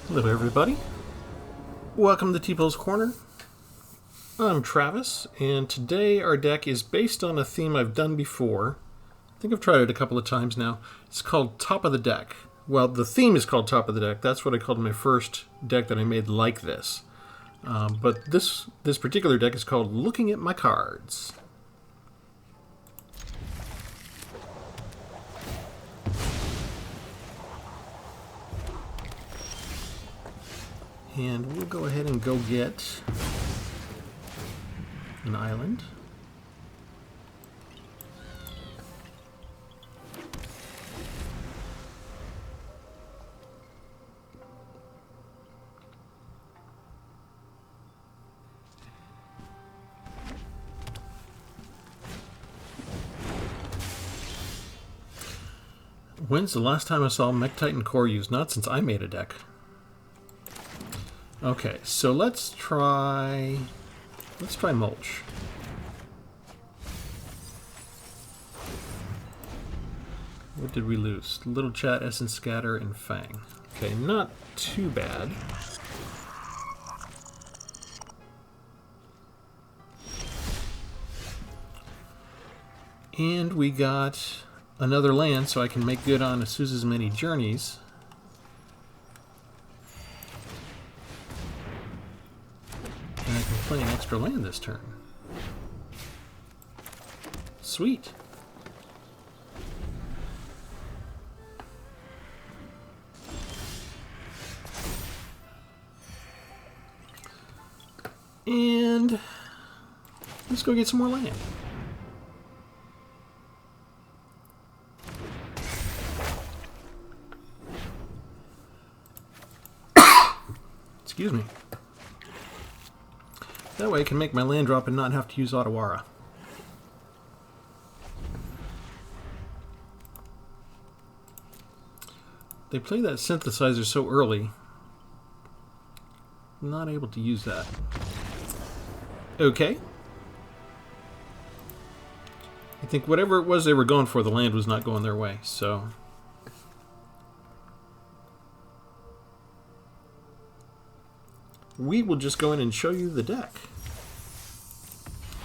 Hello everybody, welcome to Tpull's Corner. I'm Travis, and today our deck is based on a theme I've done before. I think I've tried it a couple of times now. It's called Top of the Deck. Well, the theme is called Top of the Deck. That's what I called my first deck that I made like this. But this particular deck is called Looking at My Cards. And we'll go ahead and go get an island. When's the last time I saw Mech Titan Core used? Not since I made a deck. Okay, so let's try mulch. What did we lose? Little Chat, Essence Scatter, and Fang. Okay, not too bad. And we got another land, so I can make good on Azusa's many journeys. And I can play an extra land this turn. Sweet. And let's go get some more land. Excuse me. That way I can make my land drop and not have to use Otawara. They play that synthesizer so early, I'm not able to use that. Okay. I think whatever it was they were going for, the land was not going their way, so... we will just go in and show you the deck.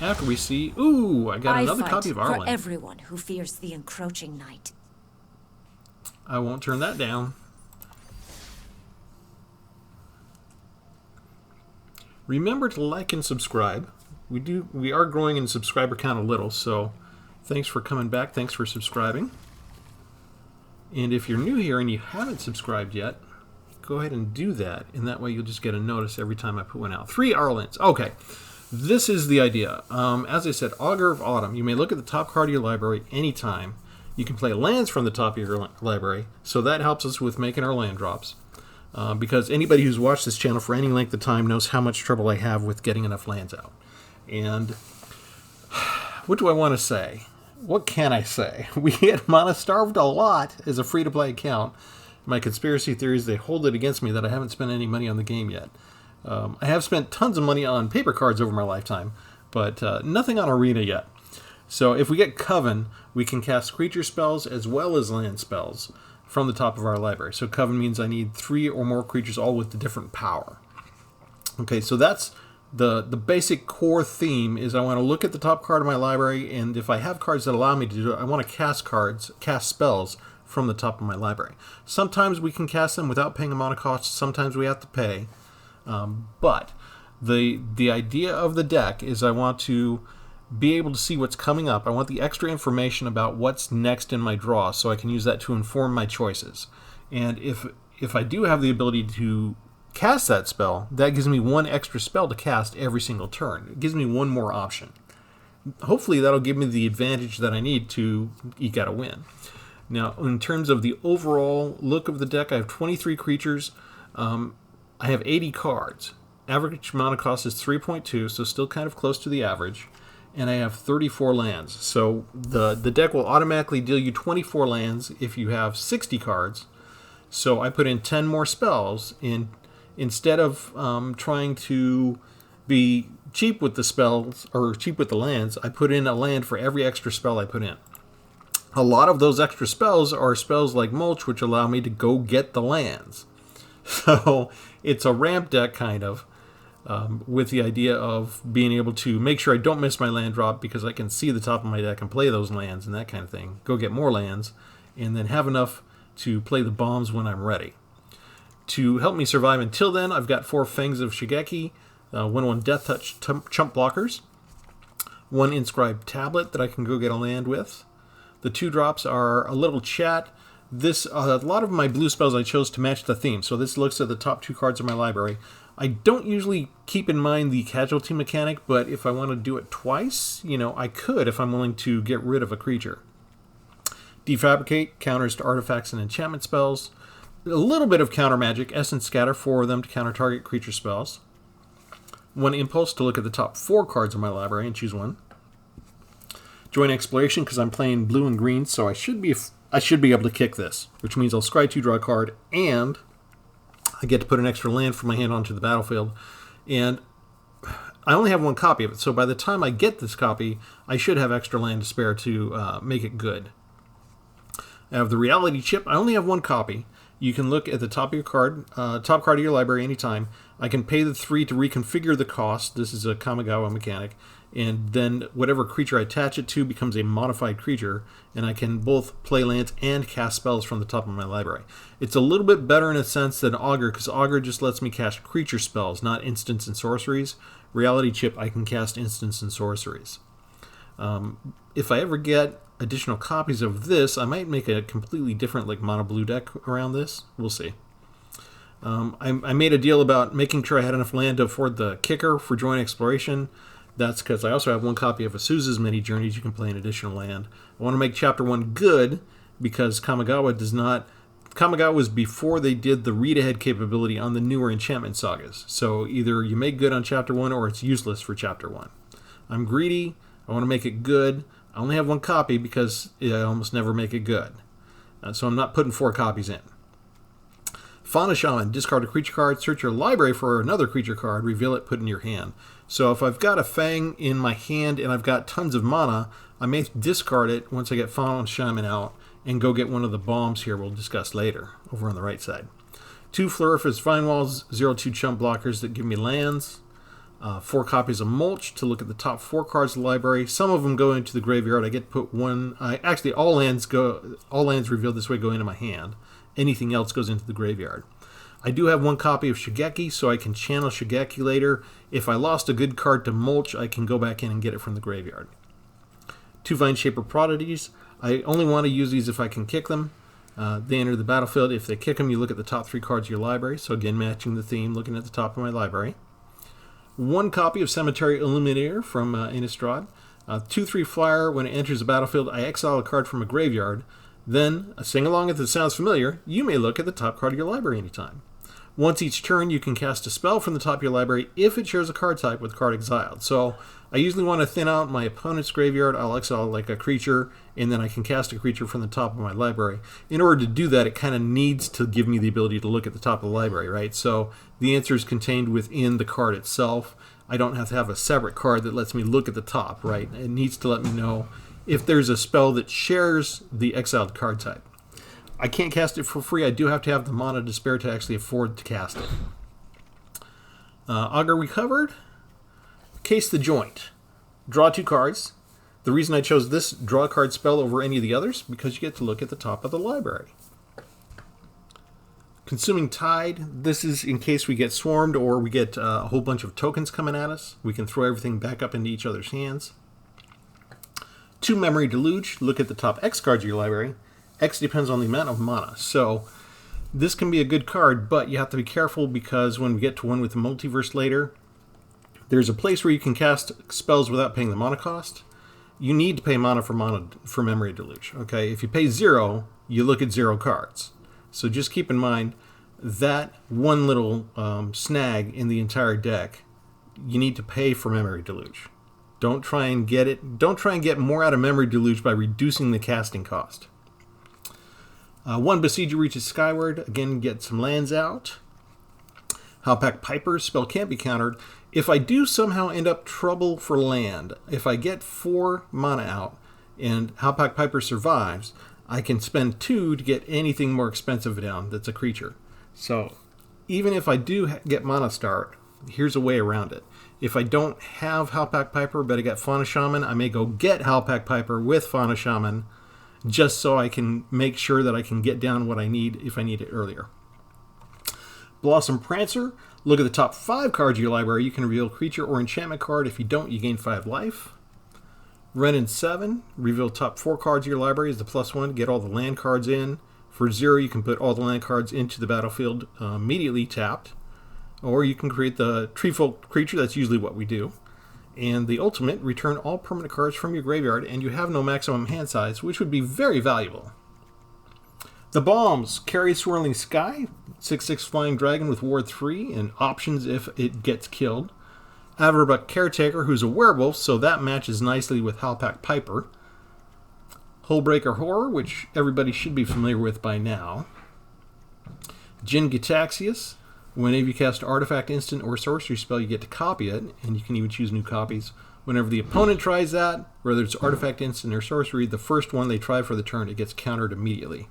After we see... ooh, I got another copy of Arlen. For everyone who fears the encroaching night. I won't turn that down. Remember to like and subscribe. We are growing in subscriber count a little, so thanks for coming back. Thanks for subscribing. And if you're new here and you haven't subscribed yet, go ahead and do that, and that way you'll just get a notice every time I put one out. 3 Arlens. Okay, this is the idea. As I said, Augur of Autumn. You may look at the top card of your library anytime. You can play lands from the top of your library, so that helps us with making our land drops. Because anybody who's watched this channel for any length of time knows how much trouble I have with getting enough lands out. And what do I want to say? What can I say? We get mana starved a lot as a free-to-play account. My conspiracy theories, they hold it against me that I haven't spent any money on the game yet. I have spent tons of money on paper cards over my lifetime, but nothing on Arena yet. So if we get Coven, we can cast creature spells as well as land spells from the top of our library. So Coven means I need 3 or more creatures, all with a different power. Okay, so that's the basic core theme. Is I want to look at the top card of my library, and if I have cards that allow me to do it, I want to cast spells from the top of my library. Sometimes we can cast them without paying a mana cost. Sometimes we have to pay. But the idea of the deck is I want to be able to see what's coming up. I want the extra information about what's next in my draw, so I can use that to inform my choices. And if I do have the ability to cast that spell, that gives me 1 extra spell to cast every single turn. It gives me 1 more option. Hopefully that'll give me the advantage that I need to eke out a win. Now, in terms of the overall look of the deck, I have 23 creatures. I have 80 cards. Average mana cost is 3.2, so still kind of close to the average. And I have 34 lands. So the deck will automatically deal you 24 lands if you have 60 cards. So I put in 10 more spells. Instead of trying to be cheap with the spells, or cheap with the lands, I put in a land for every extra spell I put in. A lot of those extra spells are spells like Mulch, which allow me to go get the lands. So it's a ramp deck kind of, with the idea of being able to make sure I don't miss my land drop because I can see the top of my deck and play those lands and that kind of thing. Go get more lands and then have enough to play the bombs when I'm ready. To help me survive until then, I've got 4 Fangs of Shigeki, 1/1 Death Touch chump blockers, 1 Inscribed Tablet that I can go get a land with. The 2 drops are a little chat. This a lot of my blue spells I chose to match the theme, so this looks at the top 2 cards of my library. I don't usually keep in mind the casualty mechanic, but if I want to do it twice, I could if I'm willing to get rid of a creature. Defabricate counters to artifacts and enchantment spells. A little bit of counter magic, Essence Scatter, 4 of them to counter target creature spells. 1 Impulse to look at the top 4 cards of my library and choose one. Join Exploration because I'm playing blue and green, so I should be able to kick this, which means I'll scry 2, draw a card, and I get to put an extra land from my hand onto the battlefield. And I only have 1 copy of it, so by the time I get this copy, I should have extra land to spare to make it good. I have the Reality Chip. I only have 1 copy. You can look at the top of your card, top card of your library anytime. I can pay the 3 to reconfigure the cost. This is a Kamigawa mechanic. And then whatever creature I attach it to becomes a modified creature, and I can both play lands and cast spells from the top of my library. It's a little bit better in a sense than Augur, because Augur just lets me cast creature spells, not instants and sorceries. Reality Chip, I can cast instants and sorceries. If I ever get additional copies of this, I might make a completely different mono blue deck around this. We'll see. I made a deal about making sure I had enough land to afford the kicker for Joint Exploration. That's because I also have 1 copy of Azusa's Many Journeys. You can play an additional land. I want to make Chapter 1 good because Kamigawa does not... Kamigawa was before they did the read-ahead capability on the newer enchantment sagas. So either you make good on Chapter 1 or it's useless for Chapter 1. I'm greedy. I want to make it good. I only have 1 copy because I almost never make it good. So I'm not putting 4 copies in. Fauna Shaman, discard a creature card, search your library for another creature card, reveal it, put it in your hand. So if I've got a Fang in my hand and I've got tons of mana, I may discard it once I get Fauna Shaman out and go get one of the bombs here we'll discuss later, over on the right side. 2 Floriferous Vine Walls, 0/2 chump blockers that give me lands. 4 copies of Mulch to look at the top 4 cards of the library. Some of them go into the graveyard. I get to put 1... actually, all lands revealed this way go into my hand. Anything else goes into the graveyard. I do have 1 copy of Shigeki, so I can channel Shigeki later. If I lost a good card to Mulch, I can go back in and get it from the graveyard. 2 Vine Shaper Prodigies. I only want to use these if I can kick them. They enter the battlefield. If they kick them, you look at the top 3 cards of your library. So again, matching the theme, looking at the top of my library. 1 copy of Cemetery Illuminator from Innistrad. 2/3 flyer. When it enters the battlefield, I exile a card from a graveyard. Then, sing along if it sounds familiar, you may look at the top card of your library anytime. Once each turn, you can cast a spell from the top of your library if it shares a card type with card exiled. So, I usually want to thin out my opponent's graveyard. I'll exile a creature, and then I can cast a creature from the top of my library. In order to do that, it kind of needs to give me the ability to look at the top of the library, right? So, the answer is contained within the card itself. I don't have to have a separate card that lets me look at the top, right? It needs to let me know if there's a spell that shares the exiled card type. I can't cast it for free. I do have to have the mana to spare to actually afford to cast it. Augur Recovered. Case the Joint. Draw 2 cards. The reason I chose this draw card spell over any of the others, because you get to look at the top of the library. Consuming Tide. This is in case we get swarmed or we get a whole bunch of tokens coming at us. We can throw everything back up into each other's hands. 2 Memory Deluge. Look at the top X cards of your library. X depends on the amount of mana. So this can be a good card, but you have to be careful because when we get to one with the multiverse later, there's a place where you can cast spells without paying the mana cost. You need to pay mana for Memory Deluge. Okay, if you pay 0, you look at 0 cards. So just keep in mind that one little snag in the entire deck. You need to pay for Memory Deluge. Don't try and get more out of Memory Deluge by reducing the casting cost. 1 Besieger Reaches Skyward. Again, get some lands out. Howpack Piper. Spell can't be countered. If I do somehow end up trouble for land, if I get 4 mana out and Howpack Piper survives, I can spend 2 to get anything more expensive down that's a creature. So even if I do get Mana Start, here's a way around it. If I don't have Halpak Piper, but I got Fauna Shaman, I may go get Halpak Piper with Fauna Shaman, just so I can make sure that I can get down what I need if I need it earlier. Blossom Prancer. Look at the top 5 cards of your library. You can reveal a creature or enchantment card. If you don't, you gain 5 life. Renin 7. Reveal top 4 cards of your library as the +1. Get all the land cards in. For 0, you can put all the land cards into the battlefield immediately tapped. Or you can create the Treefolk creature. That's usually what we do. And the ultimate, return all permanent cards from your graveyard, and you have no maximum hand size, which would be very valuable. The Bombs. Carry Swirling Sky. 6/6 Flying Dragon with Ward 3, and options if it gets killed. Averbuck Caretaker, who's a werewolf, so that matches nicely with Halpak Piper. Hullbreaker Horror, which everybody should be familiar with by now. Jin Gitaxias. Whenever you cast an artifact, instant, or sorcery spell, you get to copy it, and you can even choose new copies. Whenever the opponent tries that, whether it's artifact, instant, or sorcery, the first one they try for the turn, it gets countered immediately.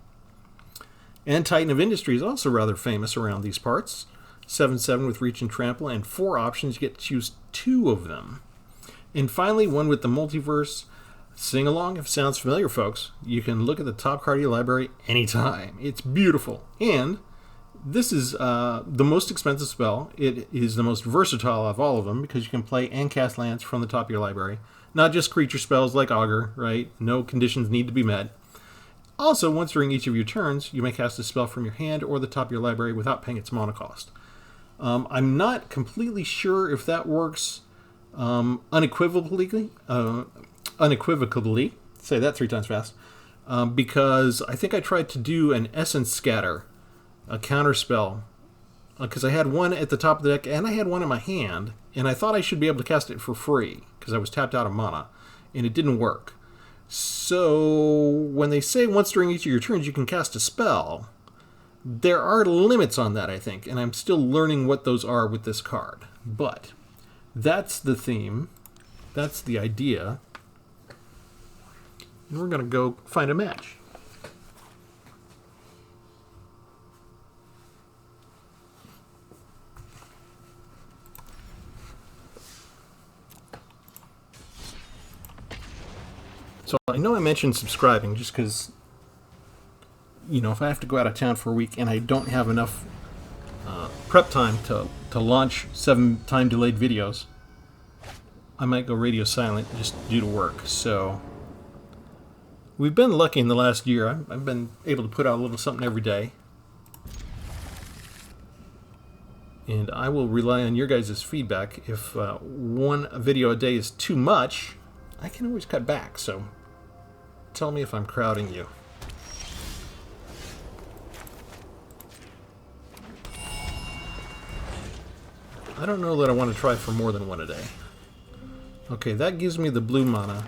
And Titan of Industry is also rather famous around these parts. 7/7 with Reach and Trample, and 4 options. You get to choose 2 of them. And finally, one with the Multiverse. Sing along if it sounds familiar, folks. You can look at the top card of your library anytime. It's beautiful. And this is the most expensive spell. It is the most versatile of all of them because you can play and cast lands from the top of your library. Not just creature spells like Augur, right? No conditions need to be met. Also, once during each of your turns, you may cast a spell from your hand or the top of your library without paying its mana cost. I'm not completely sure if that works unequivocally. Say that 3 times fast. Because I think I tried to do an Essence Scatter, a counter spell, because I had one at the top of the deck and I had one in my hand, and I thought I should be able to cast it for free because I was tapped out of mana, and it didn't work. So when they say once during each of your turns you can cast a spell, there are limits on that, I think, and I'm still learning what those are with this card. But that's the theme. That's the idea. And we're going to go find a match. So I know I mentioned subscribing just because, you know, if I have to go out of town for a week and I don't have enough prep time to launch 7 time delayed videos, I might go radio silent just due to work. So we've been lucky in the last year. I've been able to put out a little something every day. And I will rely on your guys' feedback. If one video a day is too much, I can always cut back. So tell me if I'm crowding you. I don't know that I want to try for more than 1 a day. Okay, that gives me the blue mana.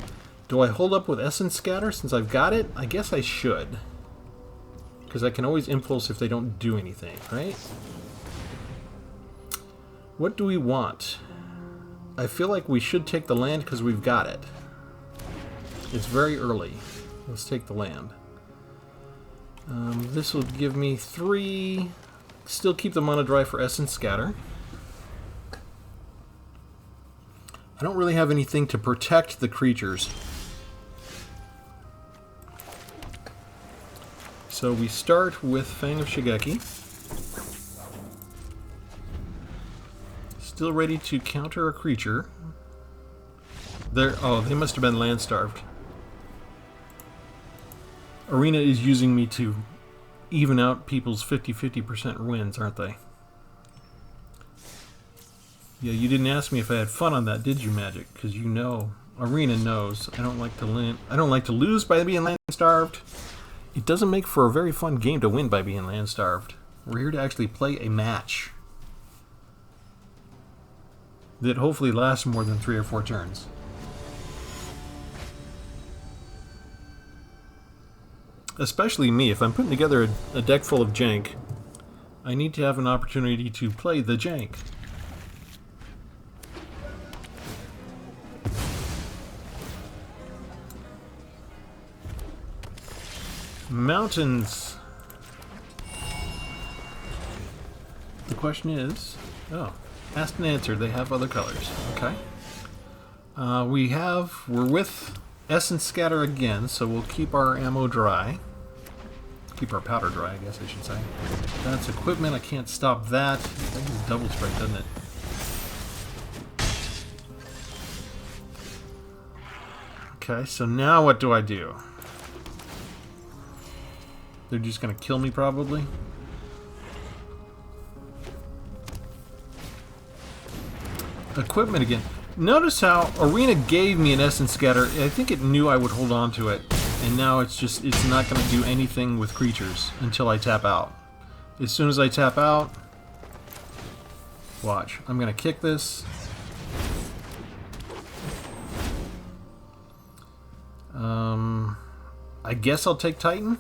Do I hold up with Essence Scatter since I've got it? I guess I should. Because I can always impulse if they don't do anything, right? What do we want? I feel like we should take the land because we've got it. It's very early. Let's take the land. This will give me 3. Still keep the mana dry for Essence Scatter. I don't really have anything to protect the creatures. So we start with Fang of Shigeki. Still ready to counter a creature. Oh, they must have been land starved. Arena is using me to even out people's 50% wins, aren't they? Yeah, you didn't ask me if I had fun on that, did you, Magic? Because you know, Arena knows I don't like to lose by being land starved. It doesn't make for a very fun game to win by being land starved. We're here to actually play a match that hopefully lasts more than 3 or 4 turns. Especially me, if I'm putting together a deck full of jank, I need to have an opportunity to play the jank. Mountains. The question is... Oh, asked and answered. They have other colors. Okay. We're with Essence Scatter again, so we'll keep our ammo dry. Keep our powder dry, I guess I should say. That's equipment. I can't stop that. That is double strike, doesn't it? Okay, so now what do I do? They're just going to kill me, probably. Equipment again. Notice how Arena gave me an Essence Scatter. I think it knew I would hold on to it. And now it's not going to do anything with creatures until I tap out. As soon as I tap out... Watch. I'm going to kick this. I guess I'll take Titan.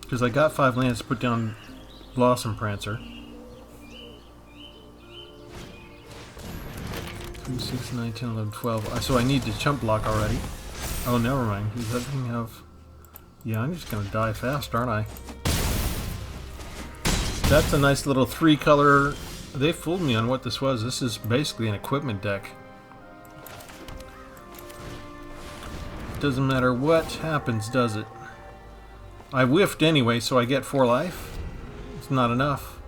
Because I got 5 lands to put down Blossom Prancer. 3, 6, 9, 10, 11, 12. So I need to chump block already. Oh, never mind. Does that thing have... Yeah, I'm just going to die fast, aren't I? That's a nice little 3-color... They fooled me on what this was. This is basically an equipment deck. Doesn't matter what happens, does it? I whiffed anyway, so I get 4 life. It's not enough.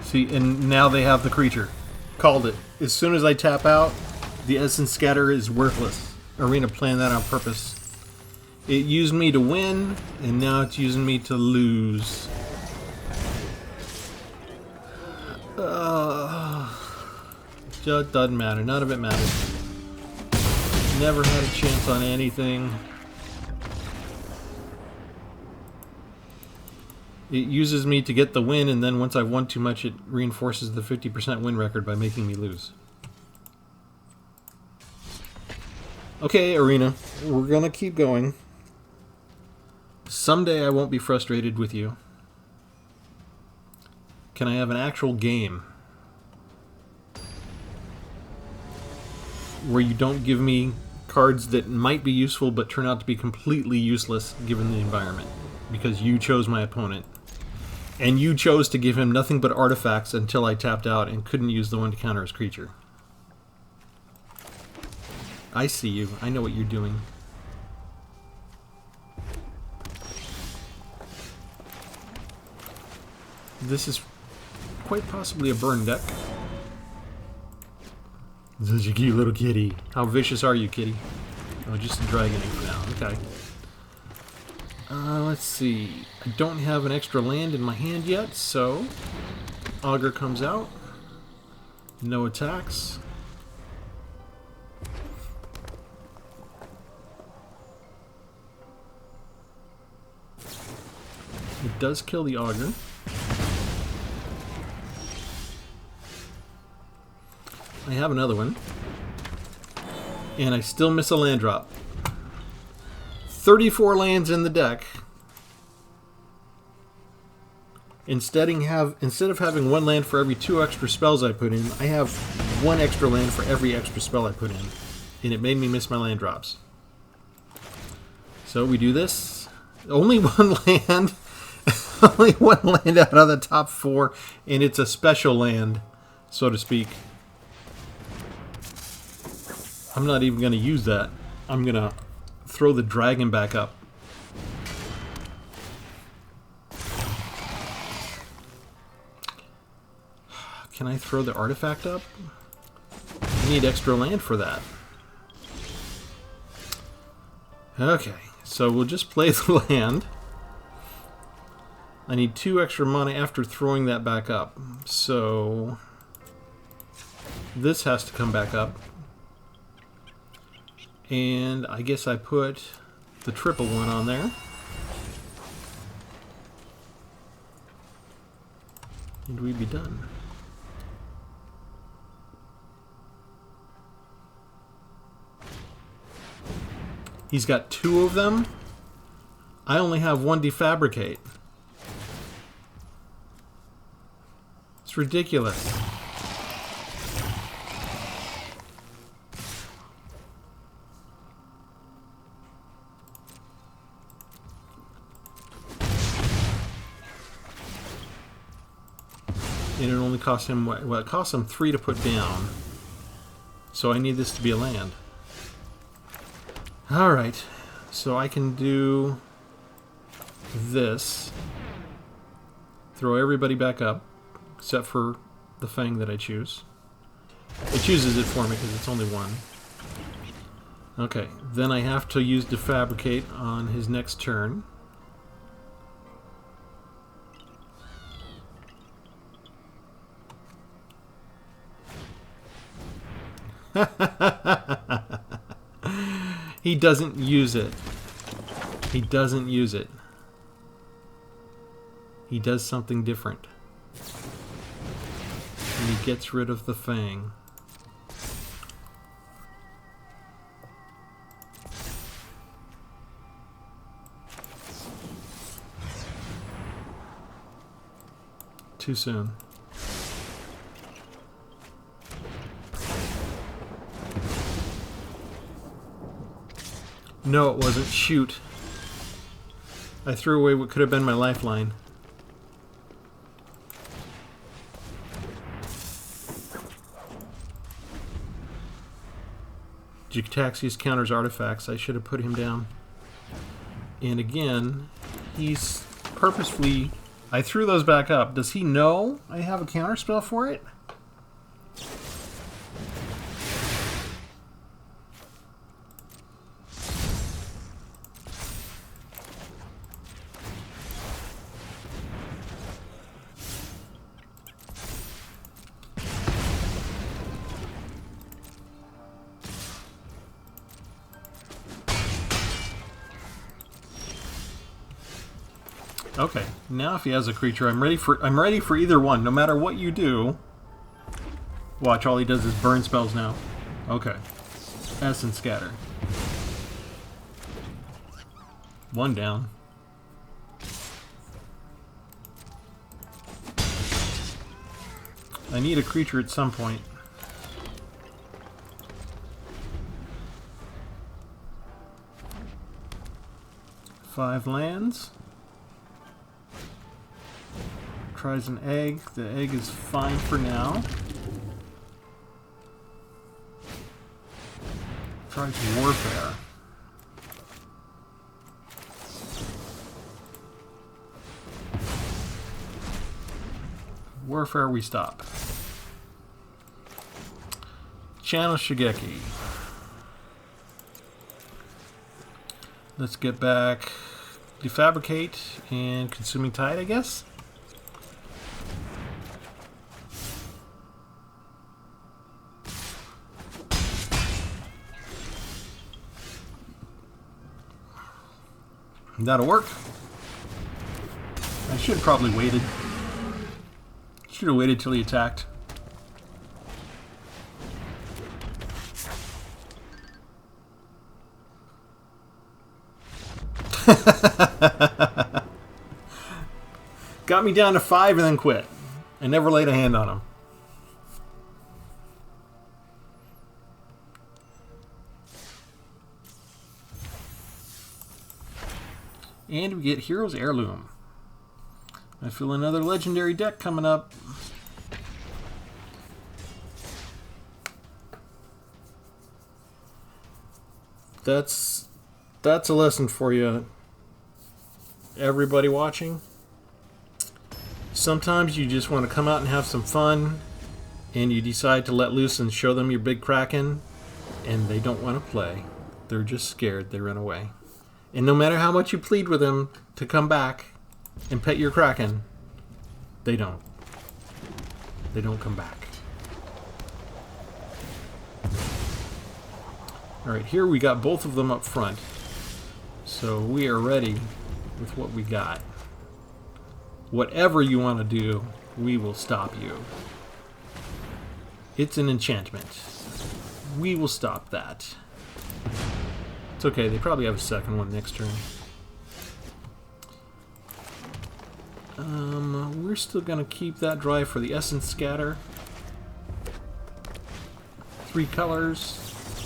See, and now they have the creature. Called it. As soon as I tap out, the Essence Scatter is worthless. Arena planned that on purpose. It used me to win, and now it's using me to lose. Just doesn't matter. None of it matters. Never had a chance on anything. It uses me to get the win, and then once I've won too much, it reinforces the 50% win record by making me lose. Okay, Arena. We're gonna keep going. Someday I won't be frustrated with you. Can I have an actual game where you don't give me cards that might be useful but turn out to be completely useless given the environment? Because you chose my opponent. And you chose to give him nothing but artifacts until I tapped out and couldn't use the one to counter his creature. I see you. I know what you're doing. This is quite possibly a burn deck. Such a cute little kitty. How vicious are you, kitty? Oh, just a dragon for now. Okay. Let's see. I don't have an extra land in my hand yet, so Augur comes out. No attacks. It does kill the Augur. I have another one. And I still miss a land drop. 34 lands in the deck. Instead of having 1 land for every 2 extra spells I put in, I have 1 extra land for every extra spell I put in. And it made me miss my land drops. So we do this. Only 1 land. Only 1 land out of the top 4. And it's a special land, so to speak. I'm not even going to use that. I'm going to throw the dragon back up. Can I throw the artifact up? I need extra land for that. Okay, so we'll just play the land. I need 2 extra mana after throwing that back up. So this has to come back up. And I guess I put the triple one on there. And we'd be done. He's got 2 of them. I only have 1 defabricate. It's ridiculous. And it only costs him, well, it costs him 3 to put down. So I need this to be a land. Alright, so I can do this. Throw everybody back up, except for the Fang that I choose. It chooses it for me because it's only 1. Okay, then I have to use Defabricate on his next turn. He doesn't use it. He doesn't use it. He does something different. And he gets rid of the Fang. Too soon. No, it wasn't. Shoot. I threw away what could have been my lifeline. Jataxius counters artifacts. I should have put him down. And again, he's purposefully... I threw those back up. Does he know I have a counterspell for it? Okay, now if he has a creature, I'm ready for either one. No matter what you do. Watch, all he does is burn spells now. Okay. Essence Scatter. 1 down. I need a creature at some point. Five lands. Tries an egg. The egg is fine for now. Tries Warfare. Warfare, we stop. Channel Shigeki. Let's get back Defabricate and Consuming Tide, I guess. That'll work. I should have probably waited. Should have waited till he attacked. Got me down to 5 and then quit. I never laid a hand on him. And we get Hero's Heirloom. I feel another legendary deck coming up. That's a lesson for you, everybody watching. Sometimes you just want to come out and have some fun, and you decide to let loose and show them your big Kraken, and they don't want to play. They're just scared. They run away. And no matter how much you plead with them to come back and pet your Kraken, they don't. They don't come back. Alright, here we got both of them up front. So we are ready with what we got. Whatever you want to do, we will stop you. It's an enchantment. We will stop that. It's okay, they probably have a second one next turn. We're still going to keep that dry for the Essence Scatter. 3 colors.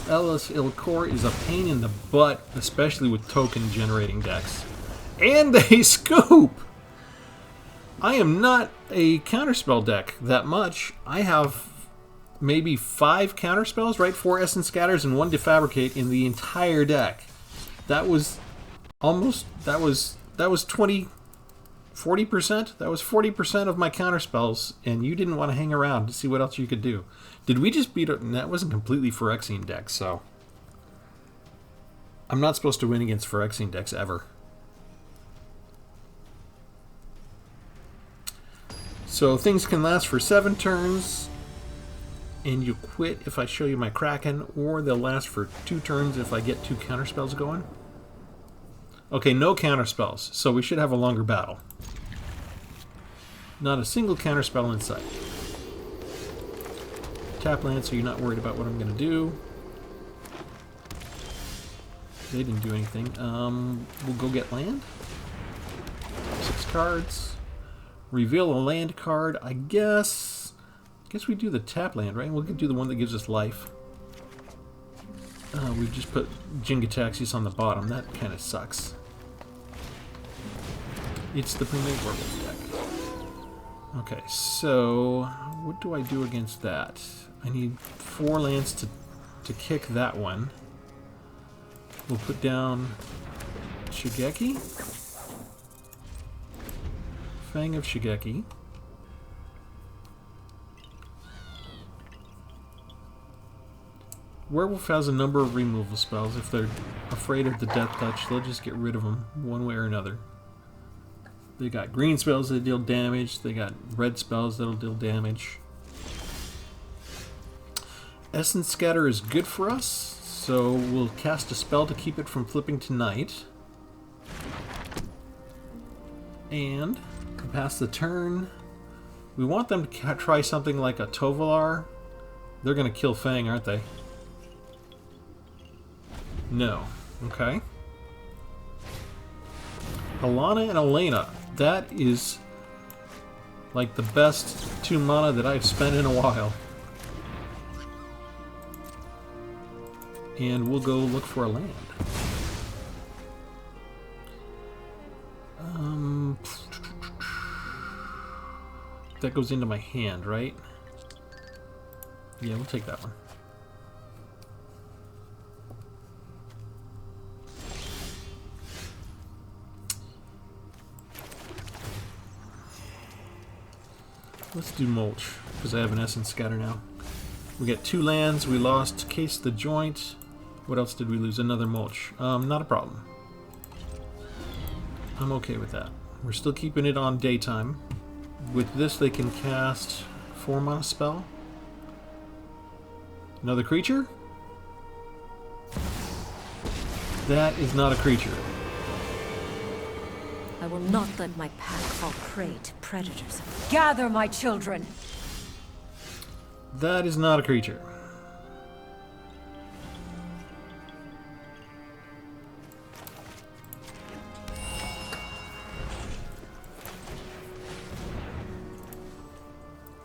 Ellis Ilcor is a pain in the butt, especially with token generating decks. And they scoop! I am not a counterspell deck that much. I have maybe 5 counterspells, right? 4 Essence Scatters and 1 Defabricate in the entire deck. That was almost, that was 20, 40%? That was 40% of my counterspells, and you didn't want to hang around to see what else you could do. Did we just beat it? That wasn't completely Phyrexian deck, so I'm not supposed to win against Phyrexian decks ever. So things can last for 7 turns, and you quit if I show you my Kraken, or they'll last for 2 turns if I get 2 counterspells going. Okay, no counterspells, so we should have a longer battle. Not a single counterspell in sight. Tap land, so you're not worried about what I'm going to do. They didn't do anything. We'll go get land. 6 cards. Reveal a land card. I guess we do the tap land, right? We'll do the one that gives us life. We just put Jingataxius on the bottom. That kind of sucks. It's the Primate Werewolf deck. Okay, so what do I do against that? I need 4 lands to kick that one. We'll put down Shigeki. Fang of Shigeki. Werewolf has a number of removal spells. If they're afraid of the Death Touch, they'll just get rid of them one way or another. They got green spells that deal damage. They got red spells that'll deal damage. Essence Scatter is good for us, so we'll cast a spell to keep it from flipping to night. And to pass the turn, we want them to try something like a Tovolar. They're going to kill Fang, aren't they? No. Okay. Alana and Elena. That is like the best 2 mana that I've spent in a while. And we'll go look for a land. That goes into my hand, right? Yeah, we'll take that one. Let's do Mulch, because I have an Essence Scatter now. We get 2 lands, we lost Case the Joint. What else did we lose? Another Mulch. Not a problem. I'm okay with that. We're still keeping it on daytime. With this they can cast 4 mana spell. Another creature? That is not a creature. I will not let my pack fall prey to predators. Gather my children! That is not a creature.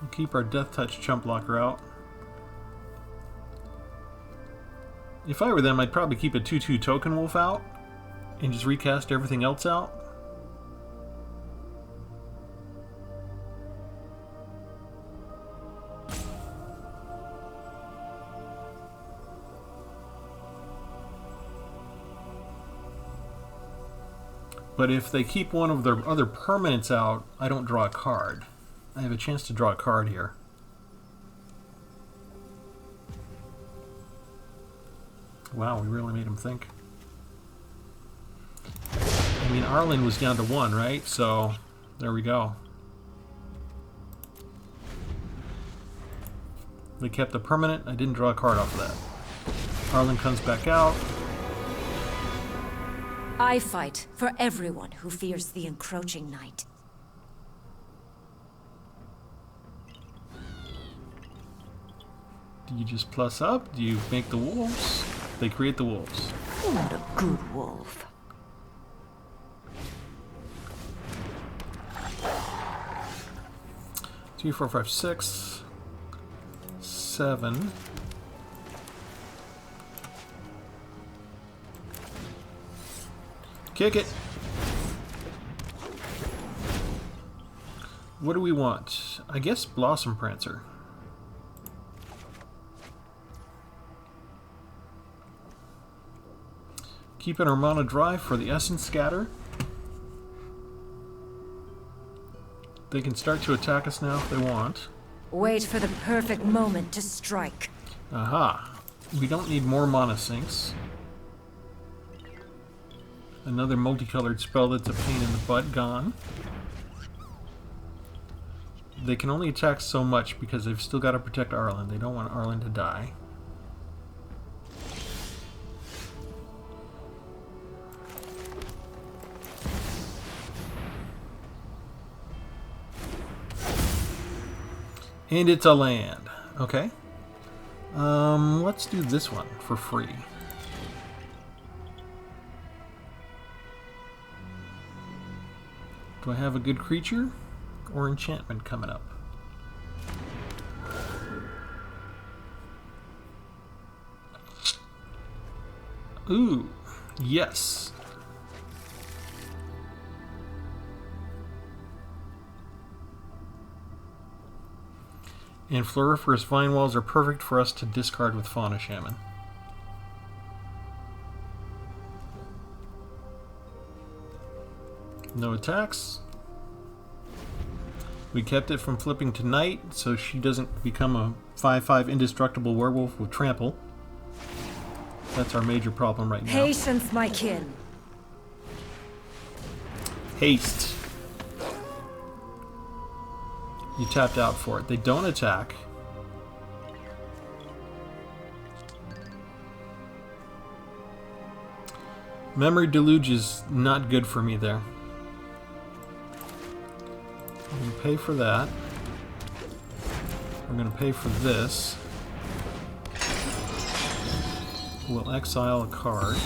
We'll keep our Death Touch Chump Blocker out. If I were them, I'd probably keep a 2/2 Token Wolf out and just recast everything else out. But if they keep one of their other permanents out, I don't draw a card. I have a chance to draw a card here. Wow, we really made him think. I mean, Arlen was down to 1, right? So, there we go. They kept the permanent. I didn't draw a card off of that. Arlen comes back out. I fight for everyone who fears the encroaching night. Do you just plus up? Do you make the wolves? They create the wolves. You're not a good wolf. Two, 4, 5, 6, 7. Kick it. What do we want? I guess Blossom Prancer. Keeping our mana dry for the Essence Scatter. They can start to attack us now if they want. Wait for the perfect moment to strike. Aha. We don't need more mana sinks. Another multicolored spell that's a pain in the butt gone. They can only attack so much because they've still got to protect Arlen. They don't want Arlen to die. And it's a land. Okay. Let's do this one for free. Do I have a good creature or enchantment coming up? Ooh, yes. And Floriferous Vine Walls are perfect for us to discard with Fauna Shaman. No attacks. We kept it from flipping to night, so she doesn't become a 5/5 indestructible werewolf with trample. That's our major problem right now. Patience, my kin. Haste. You tapped out for it. They don't attack. Memory Deluge is not good for me there. I'm going to pay for that. We're going to pay for this. We'll exile a card.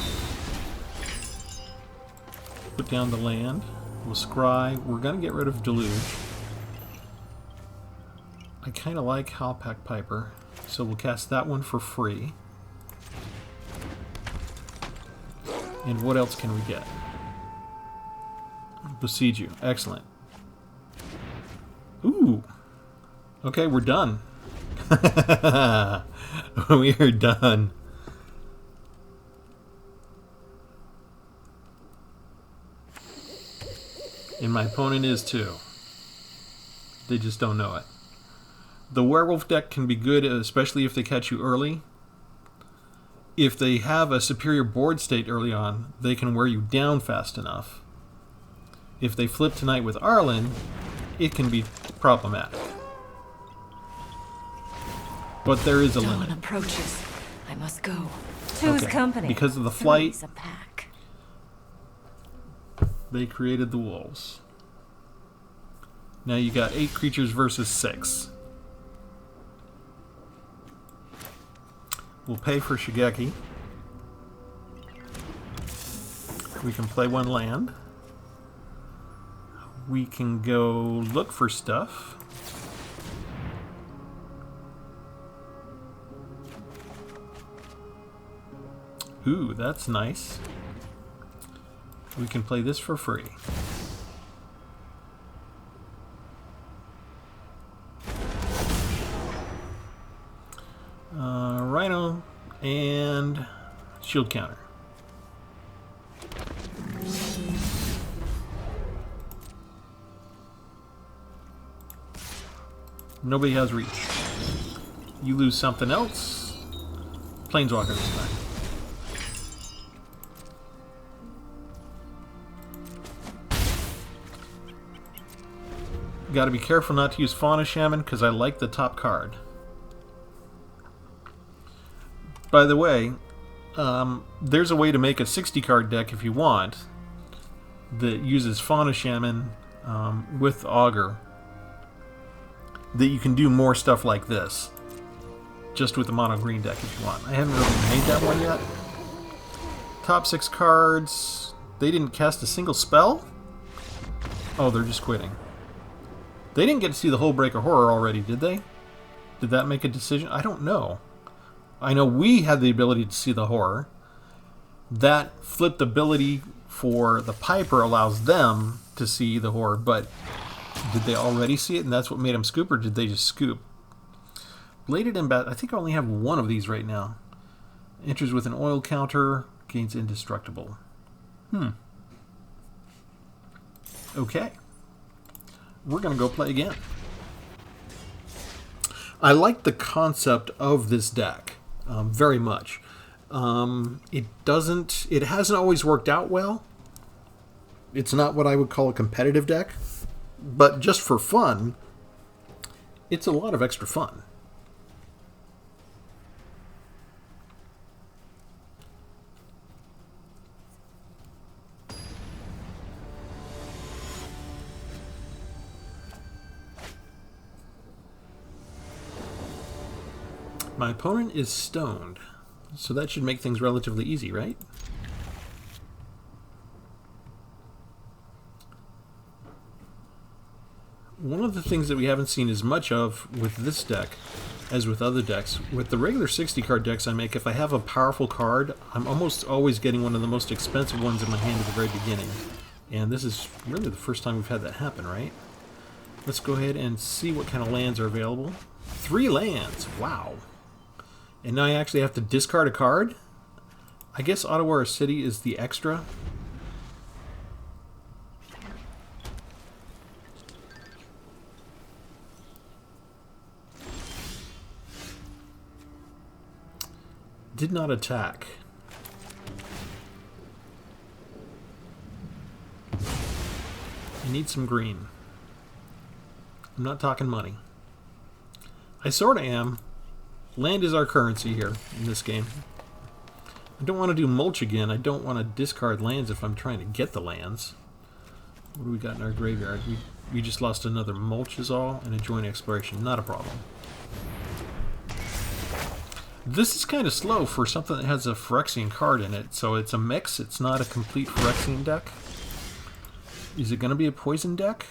Put down the land. We'll scry. We're going to get rid of Deluge. I kind of like Halpak Piper, so we'll cast that one for free. And what else can we get? Besiege you. Excellent. Ooh. Okay, we're done. We are done. And my opponent is too. They just don't know it. The werewolf deck can be good, especially if they catch you early. If they have a superior board state early on, they can wear you down fast enough. If they flip tonight with Arlen, it can be problematic. But there is a limit. Dawn approaches. I must go. Two's company. Because of the flight, Three's a pack. they created the wolves. Now you got 8 creatures versus 6. We'll pay for Shigeki. We can play 1 land. We can go look for stuff. Ooh, that's nice. We can play this for free. Rhino and shield counter. Nobody has reach. You lose something else. Planeswalker this time. Got to be careful not to use Fauna Shaman because I like the top card. By the way, there's a way to make a 60-card deck if you want that uses Fauna Shaman with Augur, that you can do more stuff like this just with the mono green deck if you want. I haven't really made that one yet. Top 6 cards. They didn't cast a single spell? Oh, they're just quitting. They didn't get to see the whole Break of Horror already, did they? Did that make a decision? I don't know. I know we had the ability to see the horror. That flipped ability for the Piper allows them to see the horror, but Did they already see it and that's what made them scoop, or did they just scoop? Bladed Embat, I think I only have one of these right now. Enters with an oil counter, gains indestructible. Okay. We're going to go play again. I like the concept of this deck very much. It hasn't always worked out well. It's not what I would call a competitive deck, but just for fun, it's a lot of extra fun. My opponent is stoned, so that should make things relatively easy, right? One of the things that we haven't seen as much of with this deck as with other decks, with the regular 60-card decks I make, if I have a powerful card, I'm almost always getting one of the most expensive ones in my hand at the very beginning. And this is really the first time we've had that happen, right? Let's go ahead and see what kind of lands are available. 3 lands! Wow! And now I actually have to discard a card? I guess Ottawa City is the extra. Did not attack. I need some green. I'm not talking money. I sort of am. Land is our currency here in this game. I don't want to do mulch again. I don't want to discard lands if I'm trying to get the lands. What do we got in our graveyard? We just lost another mulch is all, and a joint exploration. Not a problem. This is kind of slow for something that has a Phyrexian card in it, so it's a mix. It's not a complete Phyrexian deck. Is it going to be a poison deck?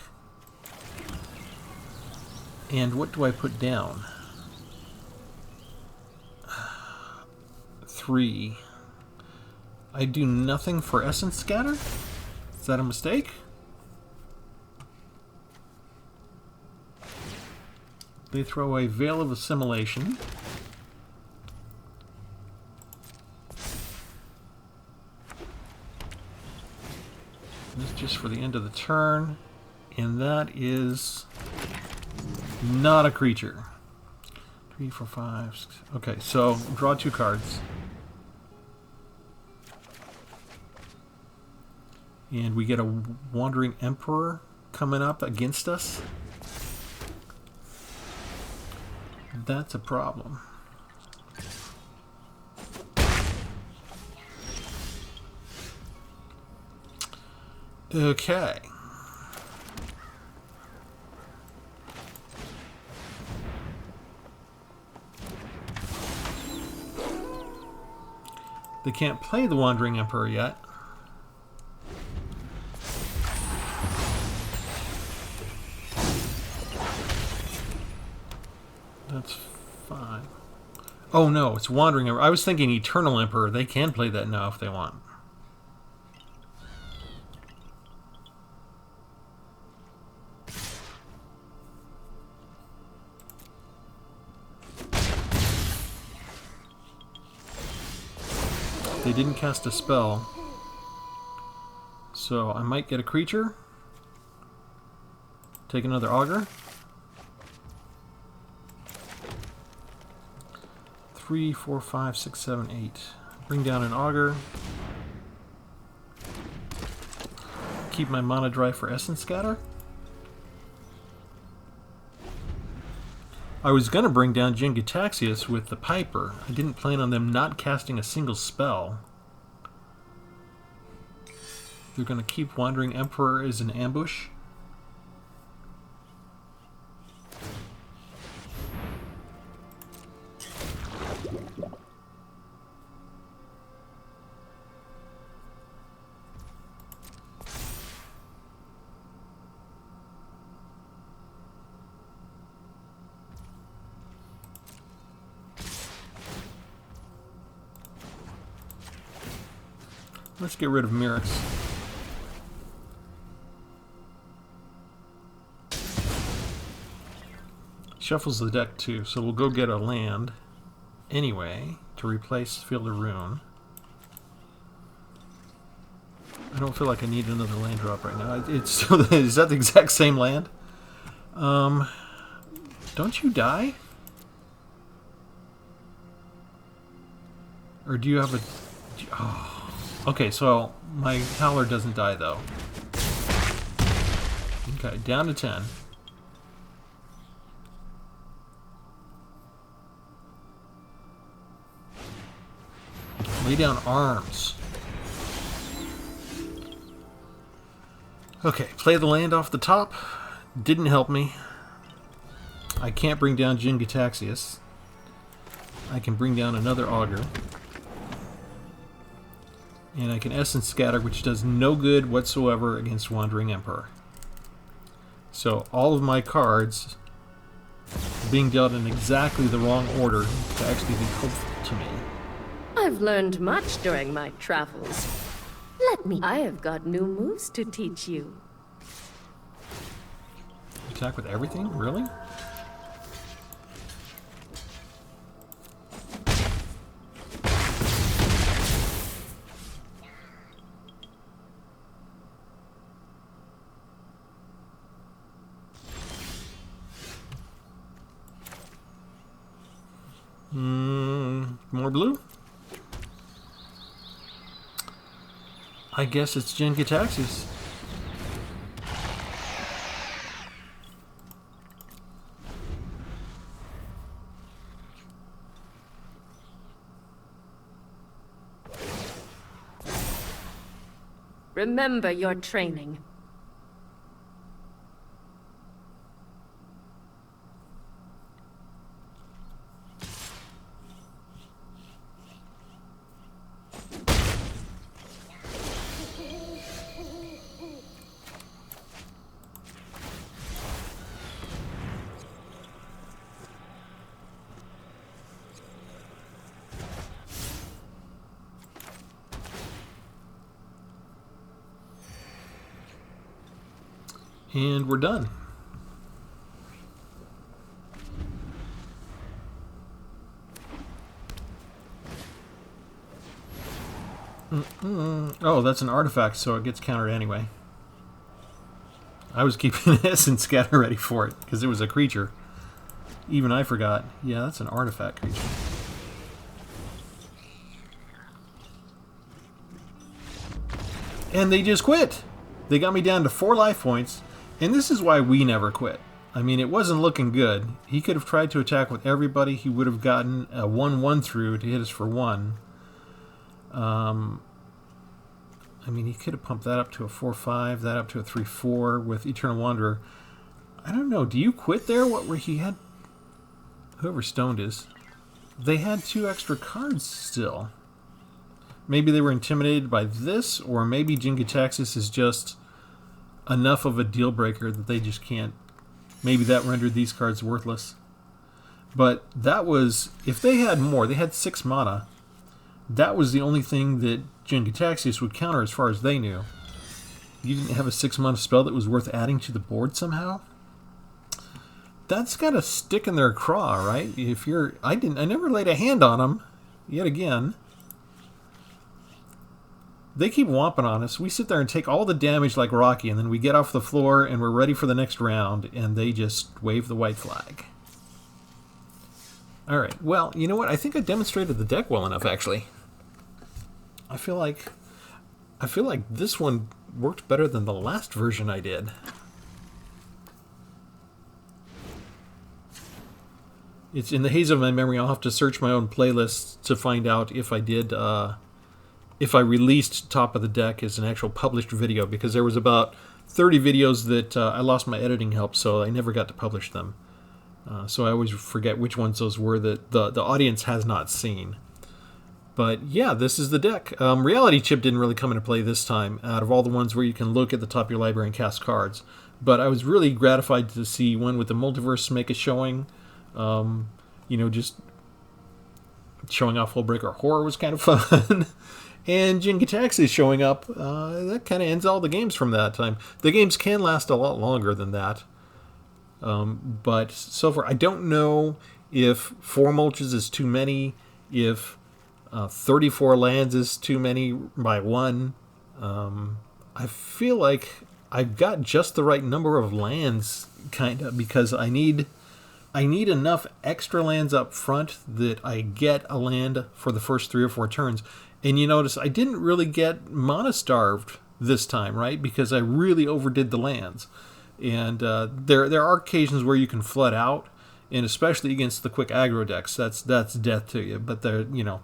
And what do I put down? 3. I do nothing for Essence Scatter? Is that a mistake? They throw a Veil of Assimilation. This is just for the end of the turn. And that is not a creature. 3, 4, 5, 6. Okay, so draw 2 cards. And we get a Wandering Emperor coming up against us. That's a problem. Okay. They can't play the Wandering Emperor yet. That's fine. Oh no, it's Wandering Emperor. I was thinking Eternal Emperor. They can play that now if they want. They didn't cast a spell, so I might get a creature. Take another Augur. 3, 4, 5, 6, 7, 8. Bring down an Augur. Keep my mana dry for Essence Scatter. I was going to bring down Jin-Gitaxias with the Piper. I didn't plan on them not casting a single spell. They're going to keep Wandering Emperor as an ambush. Let's get rid of Mirix. Shuffles the deck too, so we'll go get a land anyway to replace Field of Ruin. I don't feel like I need another land drop right now. It's is that the exact same land? Don't you die? Or do you have a... Oh. Okay, so my Howler doesn't die though. Okay, down to 10. Lay down arms. Okay, play the land off the top. Didn't help me. I can't bring down Jin-Gitaxias. I can bring down another Augur. And I can Essence Scatter, which does no good whatsoever against Wandering Emperor. So all of my cards are being dealt in exactly the wrong order to actually be helpful to me. I've learned much during my travels. I have got new moves to teach you. Attack with everything? Really? More blue? I guess it's Jin-Gitaxias. Remember your training. And we're done. Oh, that's an artifact, so it gets countered anyway. I was keeping an Essence Scatter ready for it, because it was a creature. Even I forgot. Yeah, that's an artifact creature. And they just quit! They got me down to 4 life points. And this is why we never quit. I mean, it wasn't looking good. He could have tried to attack with everybody. He would have gotten a 1/1 through to hit us for 1. I mean, he could have pumped that up to a 4/5, that up to a 3/4 with Eternal Wanderer. I don't know. Do you quit there? What were he had? Whoever Stoned is. They had 2 extra cards still. Maybe they were intimidated by this, or maybe Jin-Gitaxias is just enough of a deal breaker that they just can't. Maybe that rendered these cards worthless. But that was, if they had more, they had 6 mana. That was the only thing that Jin-Gitaxias would counter as far as they knew. You didn't have a 6 mana spell that was worth adding to the board somehow? That's got to stick in their craw, right? If you're, I never laid a hand on them, yet again. They keep whomping on us. We sit there and take all the damage like Rocky, and then we get off the floor and we're ready for the next round, and they just wave the white flag. Alright, well, you know what? I think I demonstrated the deck well enough, actually. I feel like this one worked better than the last version I did. It's in the haze of my memory. I'll have to search my own playlists to find out if I did... if I released Top of the Deck as an actual published video, because there was about 30 videos that I lost my editing help, so I never got to publish them. So I always forget which ones those were that the audience has not seen. But yeah, this is the deck. Reality Chip didn't really come into play this time, out of all the ones where you can look at the top of your library and cast cards. But I was really gratified to see one with the multiverse make a showing. You know, just showing off Hullbreaker Horror was kind of fun. And Jin-Gitaxias showing up, that kind of ends all the games from that time. The games can last a lot longer than that. But so far, I don't know if 4 mulches is too many, if 34 lands is too many by 1. I feel like I've got just the right number of lands, kind of, because I need enough extra lands up front that I get a land for the first 3 or 4 turns. And you notice I didn't really get mana starved this time, right? Because I really overdid the lands. And there are occasions where you can flood out, and especially against the quick aggro decks, that's death to you. But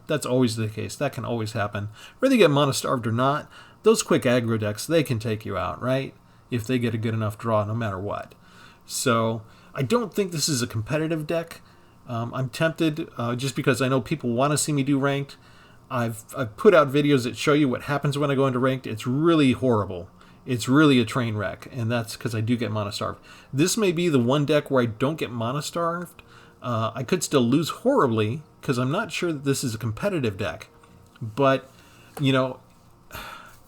that's always the case. That can always happen. Whether you get mana starved or not, those quick aggro decks, they can take you out, right? If they get a good enough draw, no matter what. So I don't think this is a competitive deck. I'm tempted just because I know people want to see me do ranked. I've put out videos that show you what happens when I go into ranked. It's really horrible. It's really a train wreck, and that's because I do get mana starved. This may be the one deck where I don't get mana starved. I could still lose horribly because I'm not sure that this is a competitive deck. But,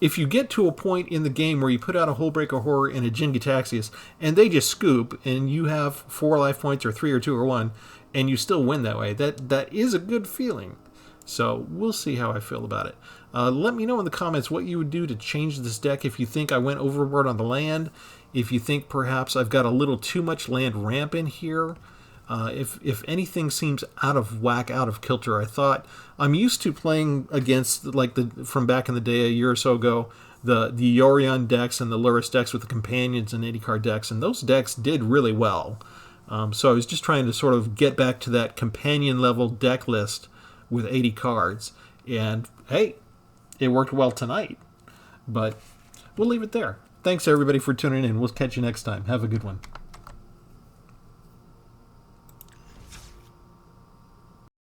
if you get to a point in the game where you put out a Hullbreaker Horror and a Jin-Gitaxias, and they just scoop, and you have 4 life points or 3 or 2 or 1, and you still win that way, that is a good feeling. So we'll see how I feel about it. Let me know in the comments what you would do to change this deck if you think I went overboard on the land, if you think perhaps I've got a little too much land ramp in here. If anything seems out of whack, out of kilter. I thought I'm used to playing against, like, from back in the day, a year or so ago, the Yorion decks and the Luris decks with the companions and 80 card decks, and those decks did really well. So I was just trying to sort of get back to that companion level deck list with 80 cards, and hey, it worked well tonight. But we'll leave it there. Thanks everybody for tuning in. We'll catch you next time. Have a good one.